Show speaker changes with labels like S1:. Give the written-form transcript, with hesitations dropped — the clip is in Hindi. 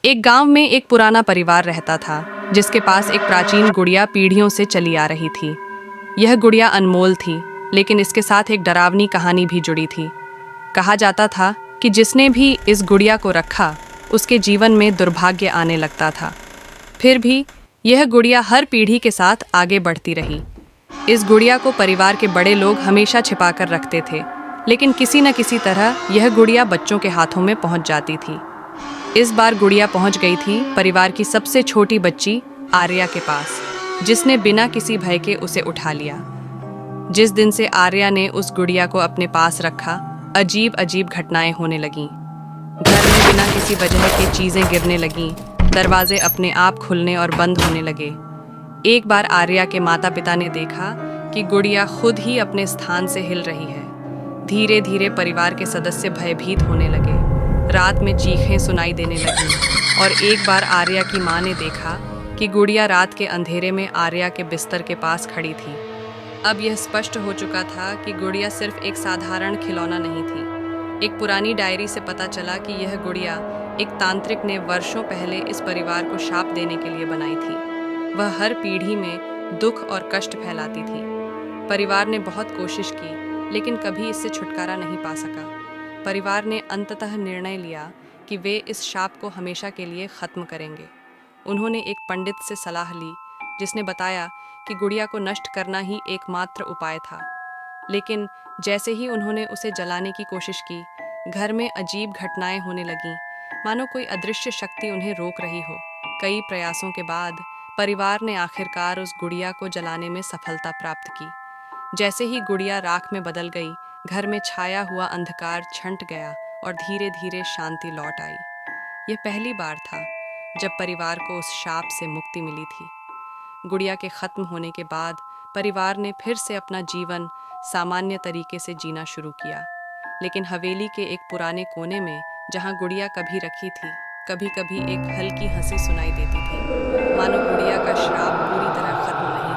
S1: एक गांव में एक पुराना परिवार रहता था जिसके पास एक प्राचीन गुड़िया पीढ़ियों से चली आ रही थी। यह गुड़िया अनमोल थी, लेकिन इसके साथ एक डरावनी कहानी भी जुड़ी थी। कहा जाता था कि जिसने भी इस गुड़िया को रखा उसके जीवन में दुर्भाग्य आने लगता था। फिर भी यह गुड़िया हर पीढ़ी के साथ आगे बढ़ती रही। इस गुड़िया को परिवार के बड़े लोग हमेशा छिपाकर रखते थे, लेकिन किसी न किसी तरह यह गुड़िया बच्चों के हाथों में पहुंच जाती थी। इस बार गुड़िया पहुंच गई थी परिवार की सबसे छोटी बच्ची आर्या के पास, जिसने बिना किसी भय के उसे उठा लिया। जिस दिन से आर्या ने उस गुड़िया को अपने पास रखा, अजीब अजीब घटनाएं होने लगीं। घर में बिना किसी वजह के चीजें गिरने लगीं, दरवाजे अपने आप खुलने और बंद होने लगे। एक बार आर्या के माता पिता ने देखा कि गुड़िया खुद ही अपने स्थान से हिल रही है। धीरे धीरे परिवार के सदस्य भयभीत होने लगे। रात में चीखें सुनाई देने लगीं और एक बार आर्या की माँ ने देखा कि गुड़िया रात के अंधेरे में आर्या के बिस्तर के पास खड़ी थी। अब यह स्पष्ट हो चुका था कि गुड़िया सिर्फ एक साधारण खिलौना नहीं थी। एक पुरानी डायरी से पता चला कि यह गुड़िया एक तांत्रिक ने वर्षों पहले इस परिवार को शाप देने के लिए बनाई थी। वह हर पीढ़ी में दुख और कष्ट फैलाती थी। परिवार ने बहुत कोशिश की, लेकिन कभी इससे छुटकारा नहीं पा सका। परिवार ने अंततः निर्णय लिया कि वे इस शाप को हमेशा के लिए खत्म करेंगे। उन्होंने एक पंडित से सलाह ली, जिसने बताया कि गुड़िया को नष्ट करना ही एकमात्र उपाय था। लेकिन जैसे ही उन्होंने उसे जलाने की कोशिश की, घर में अजीब घटनाएं होने लगीं, मानो कोई अदृश्य शक्ति उन्हें रोक रही हो। कई प्रयासों के बाद परिवार ने आखिरकार उस गुड़िया को जलाने में सफलता प्राप्त की। जैसे ही गुड़िया राख में बदल गई, घर में छाया हुआ अंधकार छंट गया और धीरे धीरे शांति लौट आई। यह पहली बार था जब परिवार को उस शाप से मुक्ति मिली थी। गुड़िया के खत्म होने के बाद परिवार ने फिर से अपना जीवन सामान्य तरीके से जीना शुरू किया। लेकिन हवेली के एक पुराने कोने में, जहां गुड़िया कभी रखी थी, कभी कभी एक हल्की हंसी सुनाई देती थी, मानो गुड़िया का श्राप पूरी तरह खत्म नहीं